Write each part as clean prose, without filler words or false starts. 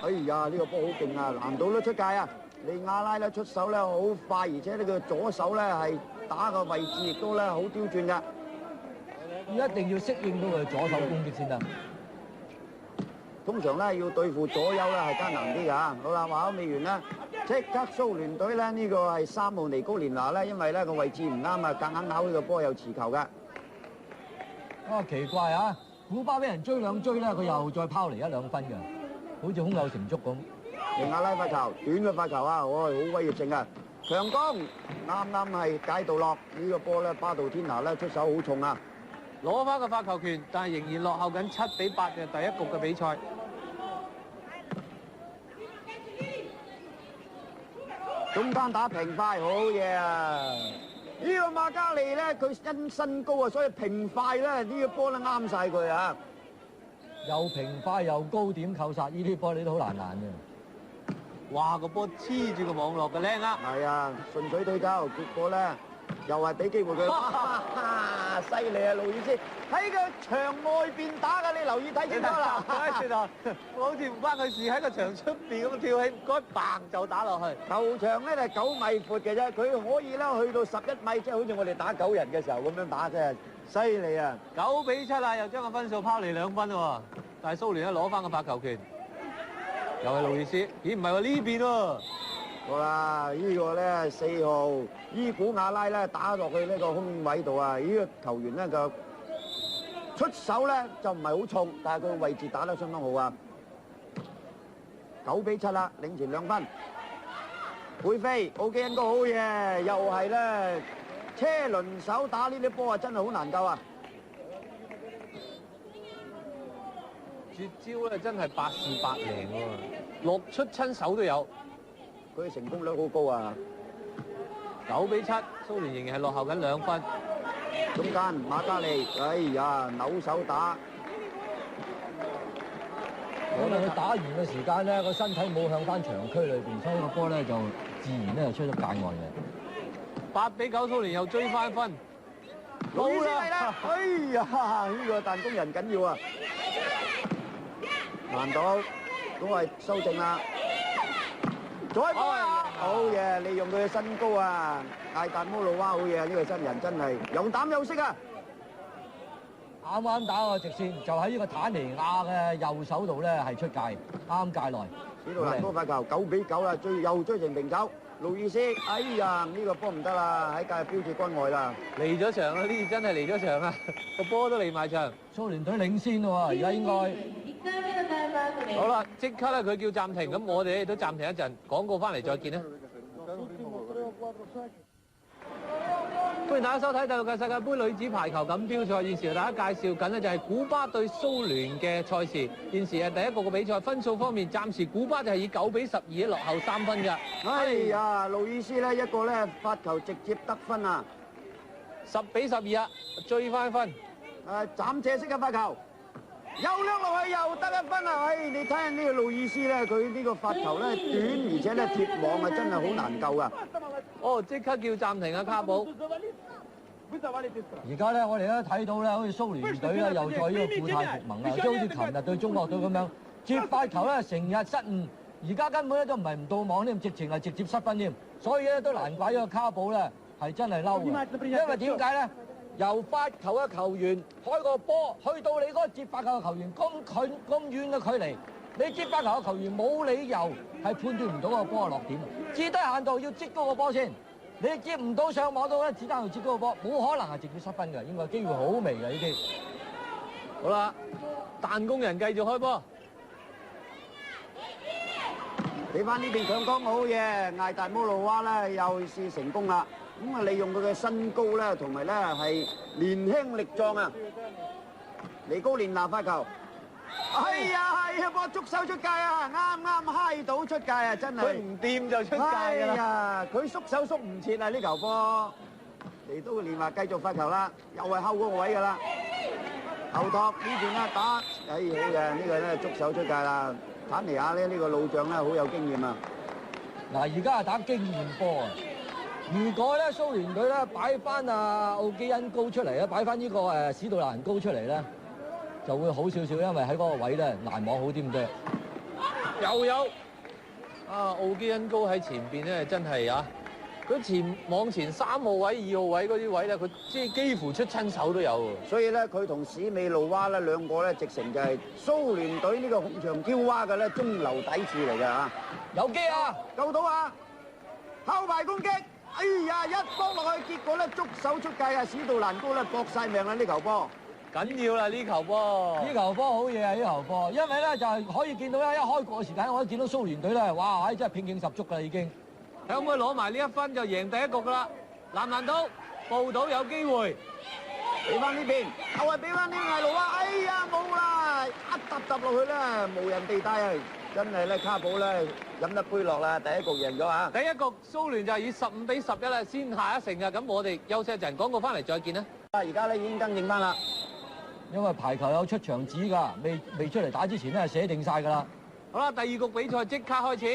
哎呀，呢個波好勁啊，難度都出界啊！利亞拉咧出手咧好快，而且呢個左手咧係打個位置亦都咧好刁鑽㗎。一定要適應到佢左手攻擊先得。通常咧要對付左右咧係艱難啲㗎。好啦，話口未完啦，即刻蘇聯隊咧呢個係3號尼高連拿咧，因為咧個位置唔啱啊，夾硬咬呢個波有持球㗎。啊，奇怪啊！古巴俾人追兩追咧，佢又再拋離1、2分嘅，好似胸有成竹咁。利亞拉發球，短嘅發球啊，好威脅性啊！強攻啱啱係解到落呢個波咧，巴杜天拿咧出手好重啊！攞翻個發球權，但係仍然落後緊7-8嘅第一局嘅比賽。中間打平快，好嘢啊！呢個馬加利咧，佢因身高啊，所以平快咧呢個波咧啱晒佢啊！又平快又高點扣殺，呢啲波你都好難攔嘅。哇！個波黐住個網絡嘅靚啊！係啊，順水推舟，結果咧又係俾機會佢。犀利啊，路易斯喺個場外邊打㗎，你留意睇清楚啦。我好似唔關佢事，喺個場出邊咁跳起，唔該嘭就打落去。球場咧就9米闊嘅啫，佢可以咧去到11米，即係好似我哋打9人嘅時候咁樣打，真係犀利啊！9-7啊，又將個分數拋離2分喎。但係蘇聯咧攞翻個發球權，又係路易斯。咦，唔係喎呢邊喎。好啦，呢個咧4號伊古亞拉咧打落去呢個空位度啊！呢個球員咧就出手咧就唔係好重，但係佢位置打得相當好啊！9-7啦，領前2分。背飛奧基恩哥好嘢，又係咧車輪手打呢啲波啊，真係好難救啊！絕招咧真係百試百靈喎，6出親手都有。佢成功率好高啊！9-7，蘇聯仍然係落後緊2分。中間馬加利，哎呀扭手打，可能佢打完嘅時間咧，個身體冇向翻場區裏邊，所以個波咧就自然咧就出咗界外嘅。8-9，蘇聯又追翻分。好啦！哎呀，呢個彈弓人緊要啊！難度都係修正啦。再波啊！好嘢，利用佢嘅身高啊！艾達摩魯娃好嘢，呢個新人真係有膽有識啊！啱啱打個直線，就喺呢個坦尼亞嘅右手度咧係出界，啱界內。呢度蘭高發球9-9啦，又追成平手。路易斯，哎呀，呢個波唔得啦，喺界標誌關外啦。離咗場啦，呢次真係離咗場啦，個波都離埋場。蘇聯隊領先喎，而家應該。好啦，即刻咧佢叫暫停，咁我哋都暫停一陣，廣告翻嚟再見啦。歡迎大家收睇第6屆世界盃女子排球錦標賽，現時同大家介紹緊呢就係古巴對蘇聯嘅賽事。現時係第一局嘅比賽，分數方面暫時古巴就係以9-12落後3分㗎。哎呀，路易斯咧一個咧發球直接得分啊！10-12啊，追翻分。斬斜式嘅發球，又掠落去又得1分啊！哎，你睇下呢個路易斯咧，佢呢個發球咧短，而且咧貼網啊，真係好難救噶。哦，即刻叫暫停啊，卡寶。而家咧，我哋咧睇到咧，好似蘇聯隊咧又再呢個故態復萌啊，即係好似琴日對中國隊咁樣，接發球咧成日失誤，而家根本咧都唔係唔到網添，直情係直接失分添，所以咧都難怪呢個卡寶咧係真係嬲嘅，因為點解咧？由發球嘅球員開個波，去到你嗰個接發球嘅球員咁近咁遠嘅距離，你接發球嘅球員冇理由係判斷唔到個波嘅落點，至低限度要擠高個波先。你接唔到上網度咧，只單要接高個波，冇可能係直接失分嘅，應該機會好微嘅呢啲。好啦，彈弓人繼續開波。俾翻呢邊強攻好嘢，艾達摩魯娃咧又試成功啦。咁啊，利用佢嘅身高咧，同埋咧係年輕力壯啊！尼高連拿發球，哎呀，係啊，波捉手出界啊，啱啱揩到出界啊，真係佢唔掂就出界㗎啦。哎呀，佢縮手縮唔切啊！呢球波，尼高連拿繼續發球啦，又係後嗰個位㗎啦。後托呢邊啦打，哎好嘅，呢個咧捉手出界啦。坦尼亞咧呢個老將咧好有經驗啊！嗱，而家係打經驗波啊！如果咧蘇聯隊咧擺翻奧基恩高出嚟咧，擺翻呢個史杜蘭高出嚟咧，就會好少少，因為喺嗰個位咧攔網好啲咁多。又有啊！奧基恩高喺前邊咧，真係啊！佢網前3號位、2號位嗰啲位咧，佢即係幾乎出親手都有喎。所以咧，佢同史美路娃咧兩個咧，直成就係蘇聯隊呢個紅牆嬌娃嘅咧中流砥柱嚟嘅嚇。有機啊！救到啊！後排攻擊，哎呀一波落去，結果咧觸手出界啊！史杜蘭高咧搏晒命啦呢球波。緊要啦呢球波！呢球波好嘢啊！呢球波，因為咧就係可以見到咧，一開國嘅時間，我都見到蘇聯隊咧，哇！真係拼勁十足㗎啦已經。可唔可以攞埋呢一分就贏第一局㗎啦？難唔難到？報到有機會。俾翻呢邊，又係俾翻呢個路啊！哎呀冇啦，一揼落去啦，無人地帶啊！真係咧卡普咧飲得杯落啦，第一局贏咗啊！第一局蘇聯就係以15-11啦，先下一城啊！咁我哋休息一陣，廣告翻嚟再見啦。而家咧已經更正翻啦。因為排球有出場紙㗎，未出嚟打之前咧寫定晒㗎啦。好啦，第二局比賽即刻開始。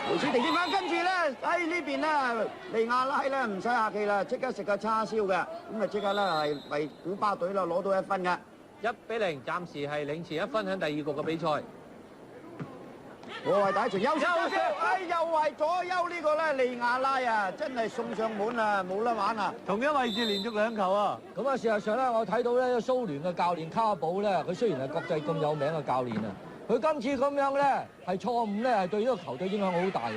梅斯迪點翻？跟住咧喺呢邊咧，利亞拉咧唔使客氣啦，即刻食個叉燒嘅，咁啊即刻咧係為古巴隊啦攞到1分嘅。1-0，暫時係領前1分喺第二局嘅比賽。我係第一場休息，又係左右呢個咧利亞拉啊，真係送上門啊，冇得玩啊！同一位置連續2球啊！咁啊，事實上咧，我睇到咧蘇聯嘅教練卡寶咧，佢雖然係國際咁有名嘅教練啊，佢今次咁樣咧係錯誤咧，係對呢個球隊影響好大嘅。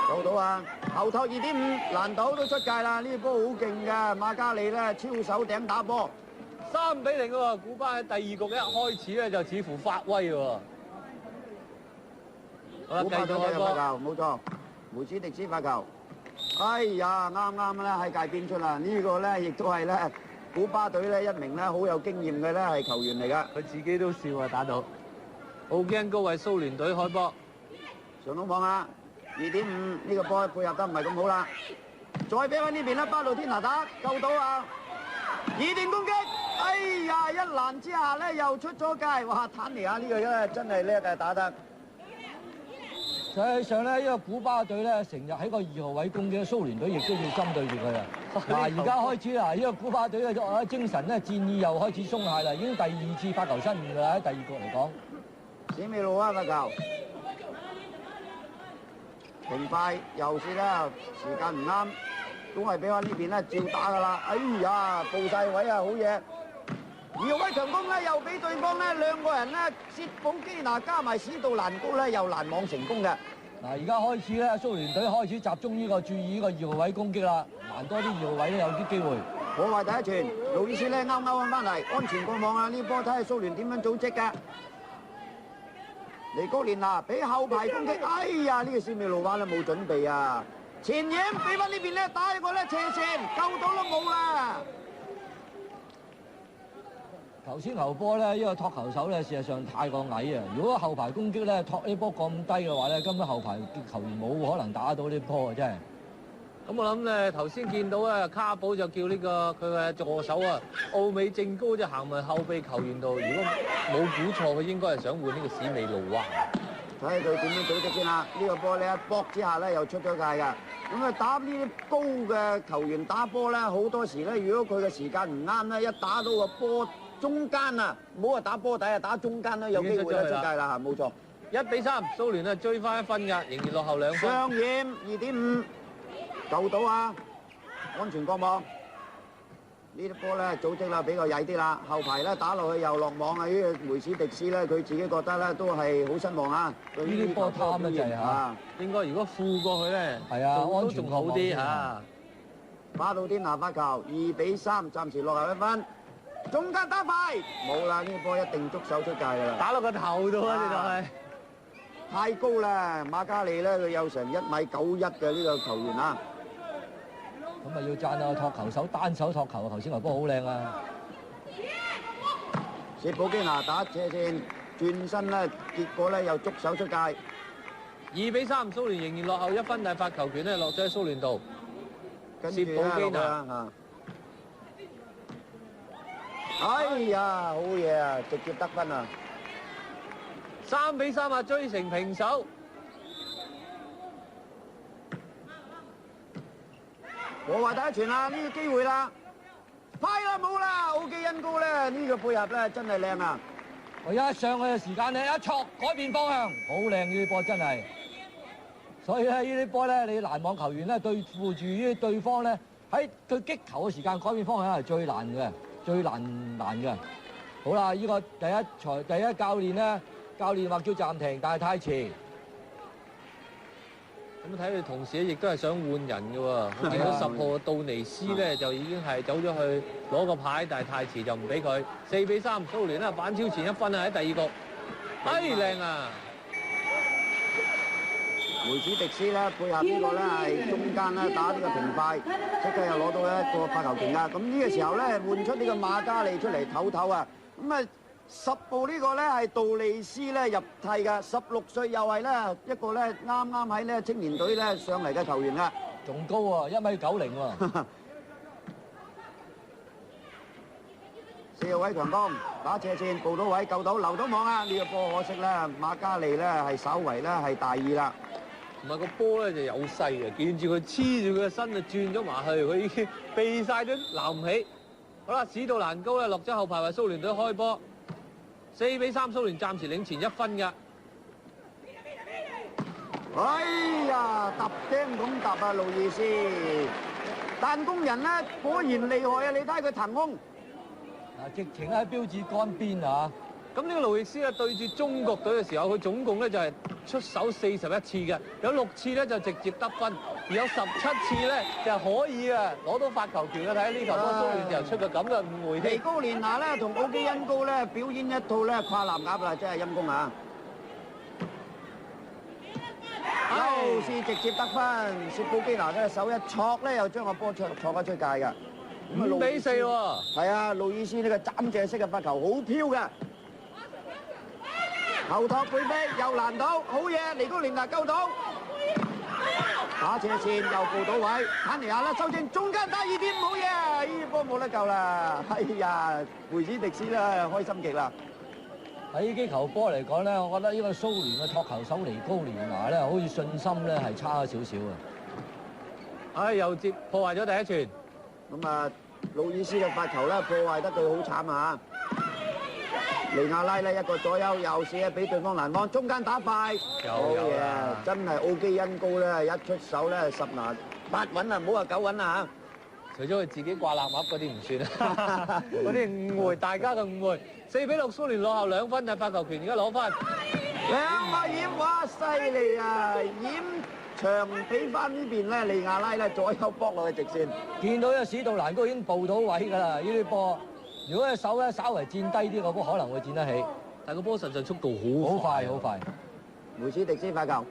做到啊！後托2.5，難度都出界啦！呢波好勁㗎，馬加利咧超手頂打波。3-0喎，古巴喺第二局一開始咧就似乎發威喎。好啦，繼續開波。冇錯，梅斯迪斯發球。哎呀，啱咧喺界邊出啦！呢個咧亦都係咧古巴隊咧一名咧好有經驗嘅咧係球員嚟㗎。佢自己都笑啊，打到。奧基恩高為蘇聯隊開波。上到網啊！2.5呢個波配合得唔係咁好啦。再俾翻呢邊啦，巴魯天拿打救到啊！2點攻擊。哎呀！一攔之下咧，又出咗界，哇！坦尼亞呢個咧真係叻嘅打得。實際上咧，呢個古巴隊咧成日喺個2號位攻擊，蘇聯隊亦都要針對住佢啊！嗱，而家開始啦，呢個古巴隊嘅精神咧，戰意又開始鬆懈啦，已經第2次發球失誤㗎啦，喺第二局嚟講。史美路啊發球，停快又是啦，時間唔啱，都係俾翻呢邊咧照打㗎啦。哎呀，報晒位啊，好嘢！2號位強攻咧，又俾對方咧兩個人咧，薛寶基拿加埋史杜蘭高咧，又攔網成功嘅。嗱，而家開始咧，蘇聯隊開始集中注意呢個2號位攻擊啦，攔多啲2號位咧有啲機會。破壞第一傳，路易斯咧勾翻嚟，安全過網啊！呢波睇下蘇聯點樣組織嘅。尼高連拿俾後排攻擊，哎呀！呢個史美路娃咧冇準備啊，前影俾翻呢邊咧打一個咧斜線，救到都冇啦。頭先球波咧，呢個托球手咧，事實上太過矮啊！如果後排攻擊咧托呢波咁低嘅話咧，根本後排球員冇可能打到呢波啊！真係。咁我諗咧，頭先見到啊，卡寶就叫呢個佢嘅助手啊，奧美正高就行埋後備球員度。如果冇估錯，佢應該係想換呢個史美路娃。睇下佢點樣組織先啦。呢個波咧一搏之下咧又出咗界㗎。咁啊打呢啲高嘅球員打波咧，好多時咧，如果佢嘅時間唔啱咧，一打到個波中間啊，唔好話打波底啊，打中間咧有機會咧出界啦嚇，冇錯。1-3，蘇聯啊追翻1分㗎，仍然落後2分。上掩2.5。救到啊！安全過網，呢啲波咧組織啦比較曳啲啦，後排咧打落去又落網啊！呢個梅斯迪斯咧佢自己覺得咧都係好失望啊！呢啲波貪得滯嚇，應該如果負過去咧，係啊，都仲好啲嚇。巴魯天拿發球2-3，暫時落後1分。中間打快，冇啦！呢個波一定捉手出界㗎啦。打落個頭度啊！你就係。太高啦！馬加利咧佢有成1.91米嘅呢個球員啊！咁啊要讚啊托球手單手托球，頭先球波好靚啊！薛寶基拿打斜線轉身咧，結果咧又捉手出界。2-3，蘇聯仍然落後1分，但係發球權咧落咗喺蘇聯度。薛寶基拿啊！哎呀，好嘢啊！直接得分啊！3-3啊，追成平手。我話第一傳啦，呢個機會啦，快啦冇啦，奧基恩高咧呢個配合咧真係靚啊！佢一上去嘅時間咧，一錯改變方向，好靚呢啲波真係。所以咧呢啲波咧，你攔網球員咧對付住呢啲對方咧，喺佢擊球嘅時間改變方向係最難嘅，最難嘅。好啦，呢個第一教練咧，教練話叫暫停，但係太遲。咁睇佢同時亦都係想換人嘅喎。我見到10號嘅杜尼斯咧就已經係走咗去攞個牌，但係太遲就唔俾佢。4-3，蘇聯啦反超前1分啊！喺第二局，靚啊！梅子迪斯咧配合呢個咧係中間咧打呢個平快，即刻又攞到一個發球權啊！咁呢個時候咧換出呢個馬加利出嚟唞唞啊！咁啊10號呢個咧係杜利斯咧入替㗎，16歲又係咧一個咧啱啱喺咧青年隊咧上嚟嘅球員啦，仲高喎，1米90喎。4號位強攻打斜線報到位救到留到網啊！呢個波可惜咧馬加利咧係稍為咧係大意啦。唔係個波咧就有勢嘅，見住佢黐住佢嘅身就轉咗埋去，佢已經避晒咗撈唔起。好啦，史杜蘭高咧落咗後排為蘇聯隊開波，4-3，蘇聯暫時領前1分㗎。哎呀，揼釘咁揼啊，路易斯！彈弓人咧果然厲害啊！你睇佢騰空，直情喺標誌杆邊啊！咁呢個路易斯咧對住中國隊嘅時候，佢總共咧就係出手41次嘅，有6次咧就直接得分，而有17次咧就可以啊攞到發球權嘅。睇呢球波蘇聯就出個咁嘅誤會添。尼高連拿咧同奧基恩高咧表演一套咧跨欄鴨啦，真係陰功啊！又是直接得分，薛布基拿嘅手一戳咧，又將個波戳咗出界㗎。5-4喎。係啊，路易斯呢個斬借式嘅發球好飄㗎。後托背飛又攔到，好嘢！尼高連拿救到，打斜線又報到位，坦尼亞啦修正中間打2點，好嘢！呢波冇得救啦，哎呀，梅子迪斯啦開心極啦。喺呢球波嚟講咧，我覺得呢個蘇聯嘅托球手尼高連拿咧，好似信心咧係差咗少少啊！又接破壞咗第一傳。咁啊，路易斯嘅發球咧破壞得佢好慘啊！尼亞拉咧一個左右又試啊，俾對方攔網，中間打快，好嘢！真係奧基恩高咧，一出手咧10拿8穩啊，唔好話9穩啊除咗佢自己掛臘鴨嗰啲唔算啊，嗰啲誤會，大家嘅誤會。4-6，蘇聯落後2分啊，發球權而家攞翻。兩個掩，哇犀利啊！掩長俾翻呢邊咧，尼亞拉咧左右搏落去直線。見到呢史杜蘭高已經報到位㗎啦，呢啲波。如果隻手咧稍為墊低啲，個波可能會墊得起，但個波實際速度好快，好快。梅斯迪斯發球，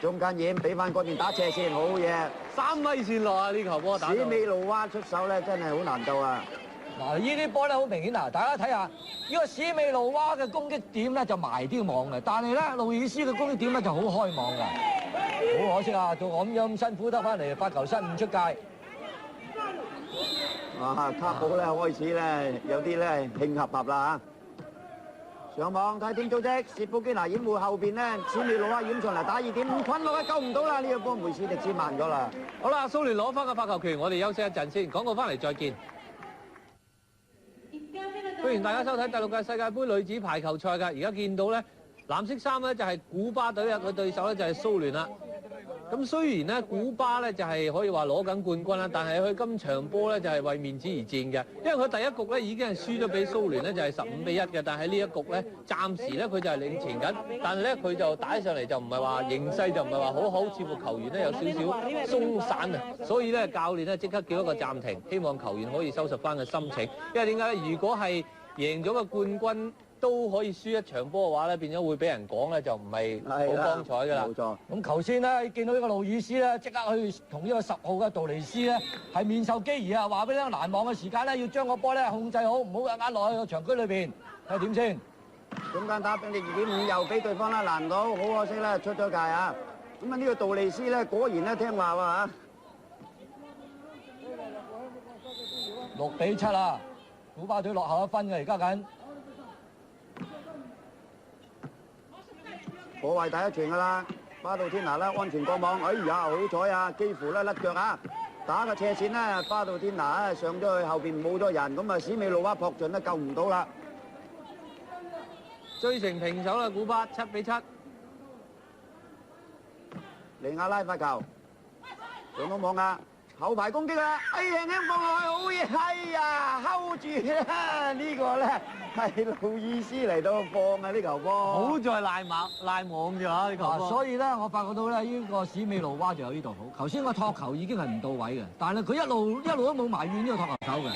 中間掩俾翻嗰邊打斜線，好嘢！3米線落啊！呢球波打到。史美路娃出手咧，真係好難度啊！嗱，呢啲波咧好明顯啊！大家睇下，呢個史美路娃嘅攻擊點咧就埋啲網嘅，但係咧路易斯嘅攻擊點咧就好開網㗎。好可惜啊！到咁樣咁辛苦得翻嚟，發球失誤出界。卡寶咧開始咧有啲咧慶合合啦嚇，上網睇點組織，薛布基拿掩護後邊咧，史美路娃掩上嚟打2點，困落去救唔到啦！呢個波梅斯迪斯慢咗啦。好啦，蘇聯攞翻個發球權，我哋休息一陣先，廣告翻嚟再見。歡迎大家收睇第6屆世界盃女子排球賽㗎，而家見到咧藍色衫咧就係古巴隊啊，佢對手咧就係蘇聯啦。咁雖然咧古巴咧就係可以話攞緊冠軍啦，但係佢今場波咧就係為面子而戰嘅，因為佢第一局咧已經係輸咗俾蘇聯咧，就係15-1嘅，但係呢一局咧暫時咧佢就係領前緊，但係咧佢就打上嚟就唔係話形勢就唔係話好好，似乎球員咧有少少鬆散啊，所以咧教練咧即刻叫一個暫停，希望球員可以收拾翻個心情，因為點解咧？如果係贏咗個冠軍都可以輸一場波嘅話咧，變咗會俾人講咧就唔係好光彩㗎啦。冇錯。咁頭先咧見到呢個路易斯咧，即刻去同呢個10號嘅杜尼斯咧係面授機宜啊！話俾你聽，攔網嘅時間咧要將個波咧控制好，唔好壓落去個場區裏邊。係點先？中間打俾你2.5，又俾對方啦攔到，好可惜啦，出咗界啊！咁啊呢個杜尼斯咧果然咧聽話喎嚇。6-7啦，古巴隊落後1分嘅，而家緊。破壞第一傳㗎啦，巴杜天拿咧安全過網，哎呀好彩啊，幾乎咧甩腳啊！打個斜線咧，巴杜天拿咧上咗去後邊冇咗人，咁啊史美路娃撲進咧救唔到啦。追成平手啦，古巴7-7。利亞拉發球，上到網啊！後排攻擊啦，輕輕放落去，好嘢！哎呀，hold住啦！呢個咧係路易斯嚟到放啊！呢球波，好在賴網啫嚇呢球波。所以咧，我發覺到咧，呢個史美路娃就有呢度好。頭先個托球已經係唔到位嘅，但係佢一路都冇埋怨呢個托球手嘅。